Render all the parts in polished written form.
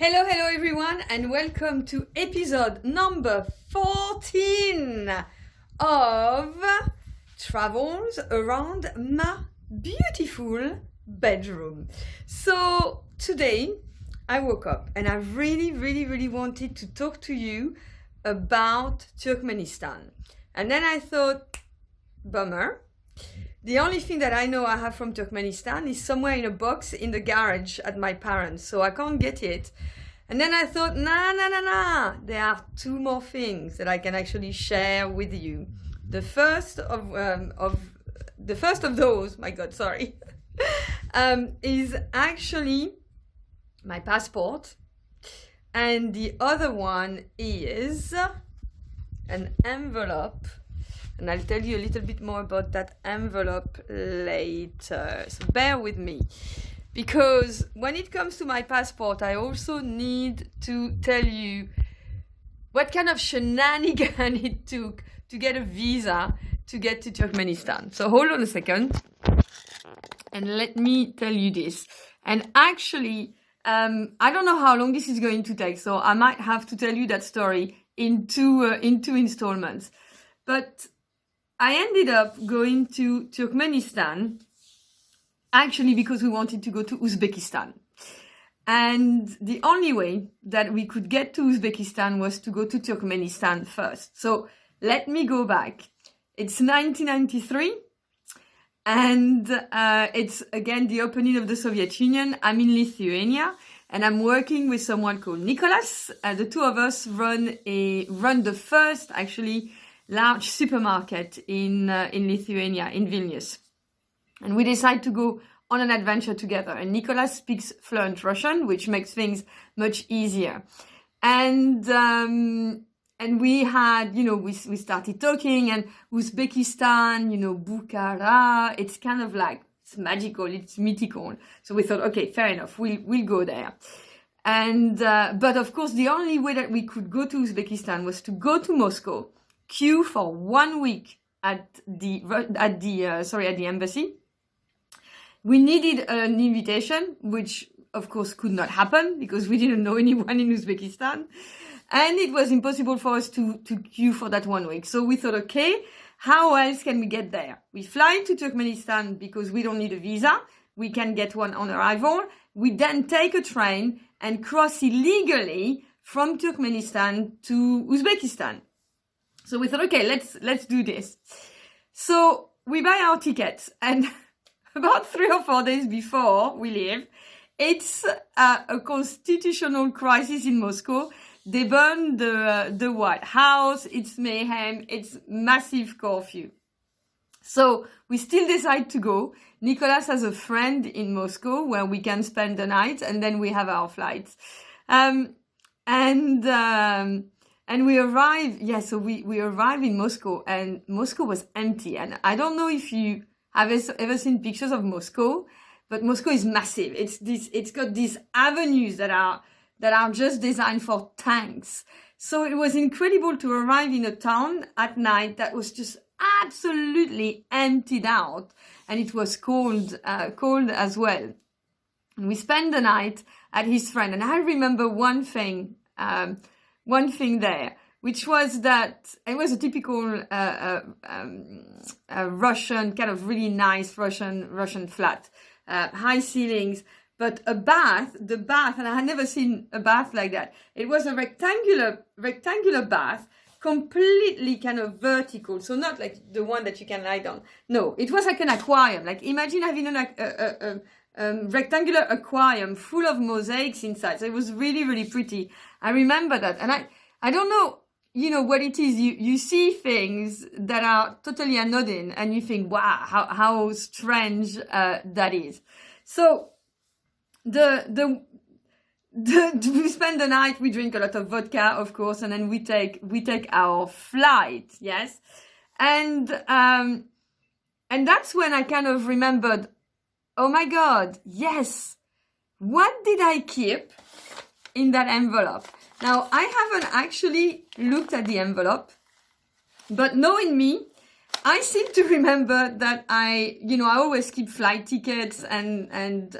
Hello everyone, and welcome to episode number 14 of Travels Around My Beautiful Bedroom. So today I woke up and I really wanted to talk to you about Turkmenistan. And then I thought, bummer. The only thing that I know I have from Turkmenistan is somewhere in a box in the garage at my parents', so I can't get it. And then I thought, nah. There are two more things that I can actually share with you. The first of those, my God, sorry, is actually my passport, and the other one is an envelope. And I'll tell you a little bit more about that envelope later. So bear with me. Because when it comes to my passport, I also need to tell you what kind of shenanigan it took to get a visa to get to Turkmenistan. So hold on a second. And let me tell you this. And actually, I don't know how long this is going to take. So I might have to tell you that story in two installments. But I ended up going to Turkmenistan actually because we wanted to go to Uzbekistan. And the only way that we could get to Uzbekistan was to go to Turkmenistan first. So let me go back. It's 1993 and it's again the opening of the Soviet Union. I'm in Lithuania and I'm working with someone called Nicholas. The two of us run the first actually large supermarket in Lithuania, in Vilnius. And we decide to go on an adventure together. And Nicholas speaks fluent Russian, which makes things much easier. And we had, we started talking, and Uzbekistan, Bukhara, it's kind of like, it's magical, it's mythical. So we thought, okay, fair enough, we'll go there. And, but of course, the only way that we could go to Uzbekistan was to go to Moscow, queue for 1 week at the embassy. We needed an invitation, which of course could not happen because we didn't know anyone in Uzbekistan, and it was impossible for us to queue for that 1 week. So we thought, okay, how else can we get there? We fly to Turkmenistan because we don't need a visa. We can get one on arrival. We then take a train and cross illegally from Turkmenistan to Uzbekistan. So we thought, okay, let's do this. So we buy our tickets, and about 3 or 4 days before we leave, it's a constitutional crisis in Moscow. They burn the White House. It's mayhem. It's massive curfew. So we still decide to go. Nicholas has a friend in Moscow where we can spend the night, and then we have our flights. And we arrive, so we arrive in Moscow, and Moscow was empty. And I don't know if you have ever seen pictures of Moscow, but Moscow is massive. It's got these avenues that are just designed for tanks. So it was incredible to arrive in a town at night that was just absolutely emptied out, and it was cold as well. And we spent the night at his friend, and I remember one thing there, which was that it was a typical Russian, kind of really nice Russian flat, high ceilings, but the bath, and I had never seen a bath like that. It was a rectangular bath, completely kind of vertical, so not like the one that you can lie down. No, it was like an aquarium. Like imagine having a rectangular aquarium full of mosaics inside. So it was really pretty. I remember that. And I don't know, what it is. You see things that are totally anodine and you think, wow, how strange that is. So we spend the night, we drink a lot of vodka, of course, and then we take our flight, yes. And that's when I kind of remembered, oh my God, yes. What did I keep in that envelope? Now, I haven't actually looked at the envelope, but knowing me, I seem to remember that I always keep flight tickets and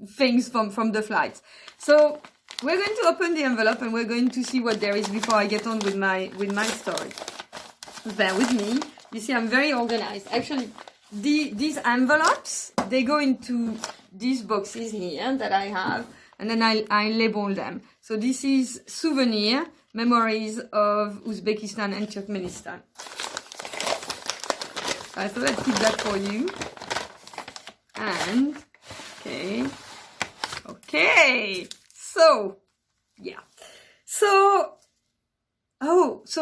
things from the flights. So we're going to open the envelope and we're going to see what there is before I get on with my story. Bear with me. You see, I'm very organized. Actually, these envelopes, they go into these boxes here that I have, and then I label them. So this is souvenir, memories of Uzbekistan and Turkmenistan. I thought I'd keep that for you. And, okay. So, yeah. So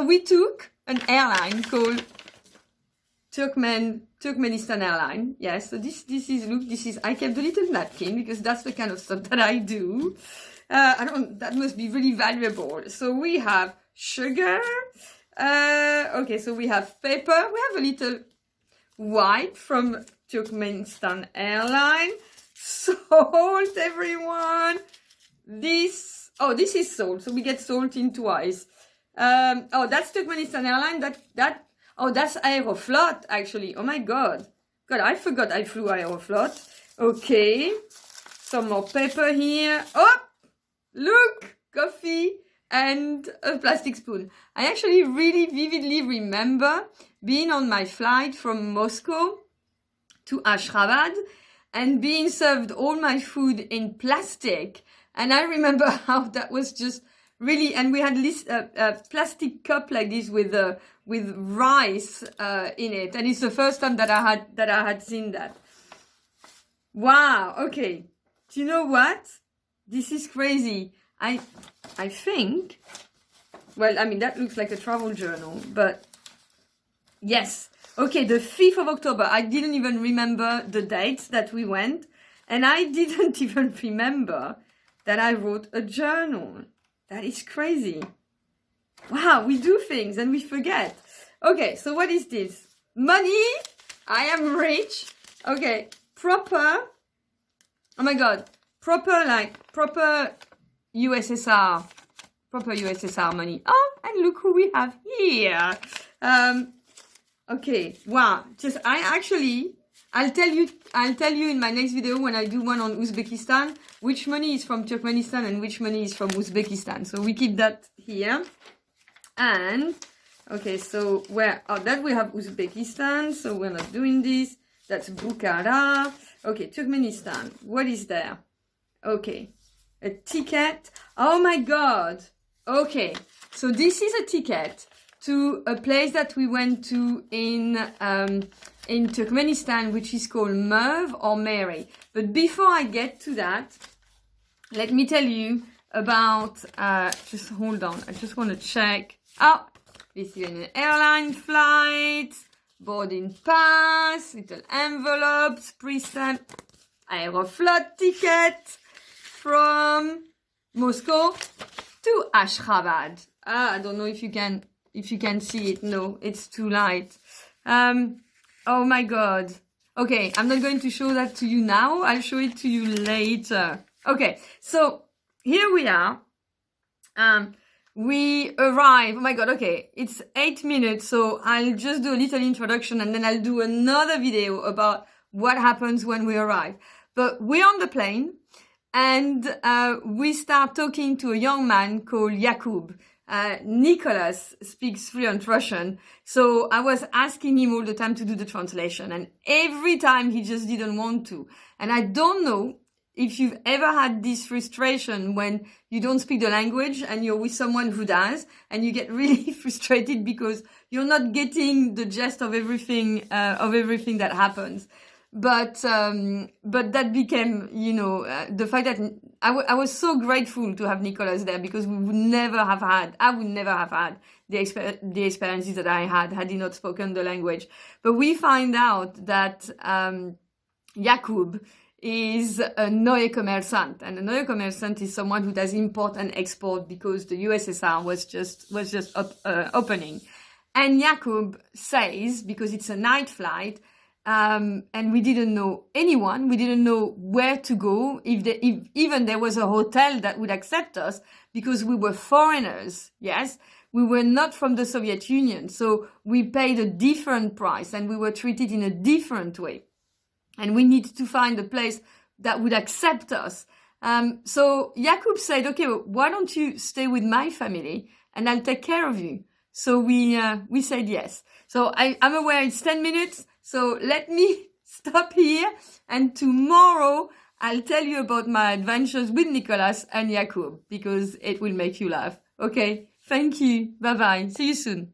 we took an airline called Turkmenistan airline. Yes, so this is, I kept a little napkin because that's the kind of stuff that I do. That must be really valuable. So we have sugar. Okay, so we have paper. We have a little white from Turkmenistan airline. Salt, everyone. This is salt. So we get salt in twice. That's Turkmenistan airline. That's Aeroflot, actually. Oh my God. God, I forgot I flew Aeroflot. Okay. Some more paper here. Oh, look, coffee and a plastic spoon. I actually really vividly remember being on my flight from Moscow to Ashgabat and being served all my food in plastic. And I remember how that was just really, and we had this plastic cup like this with rice in it, and it's the first time that I had seen that. Wow. Okay. Do you know what? This is crazy. I think. Well, I mean that looks like a travel journal, but yes. Okay, the 5th of October. I didn't even remember the dates that we went, and I didn't even remember that I wrote a journal. That is crazy. Wow, we do things and we forget. Okay, so what is this? Money. I am rich. Okay, proper. Oh my God. Proper USSR. Proper USSR money. Oh, and look who we have here. Okay, wow. I'll tell you in my next video when I do one on Uzbekistan, which money is from Turkmenistan and which money is from Uzbekistan. So we keep that here. And, okay, so that we have Uzbekistan, so we're not doing this. That's Bukhara. Okay, Turkmenistan. What is there? Okay, a ticket. Oh my God. Okay, so this is a ticket to a place that we went to in Turkmenistan, which is called Merv or Mary. But before I get to that, let me tell you about, just hold on, I just want to check. Oh, this is an airline flight, boarding pass, little envelopes, pre-stamped Aeroflot ticket from Moscow to Ashgabat. I don't know if you can see it. No, it's too light. Oh my God. Okay, I'm not going to show that to you now. I'll show it to you later. Okay, so here we are. We arrive. Oh my God, okay. It's 8 minutes, so I'll just do a little introduction and then I'll do another video about what happens when we arrive. But we're on the plane and we start talking to a young man called Yakub. Nicholas speaks fluent Russian, so I was asking him all the time to do the translation, and every time he just didn't want to. And I don't know if you've ever had this frustration when you don't speak the language and you're with someone who does, and you get really frustrated because you're not getting the gist of everything that happens. But that became, the fact that I was so grateful to have Nicholas there, because I would never have had the experiences that I had he not spoken the language. But we find out that Yakub is a neue Kommersant, and a neue Kommersant is someone who does import and export because the USSR was just opening. And Yakub says, because it's a night flight, and we didn't know anyone, we didn't know where to go, if even there was a hotel that would accept us, because we were foreigners, yes? We were not from the Soviet Union, so we paid a different price and we were treated in a different way. And we needed to find a place that would accept us. So Jakub said, okay, well, why don't you stay with my family and I'll take care of you? So we said yes. So I'm aware it's 10 minutes. So let me stop here. And tomorrow I'll tell you about my adventures with Nicholas and Jakub because it will make you laugh. Okay. Thank you. Bye-bye. See you soon.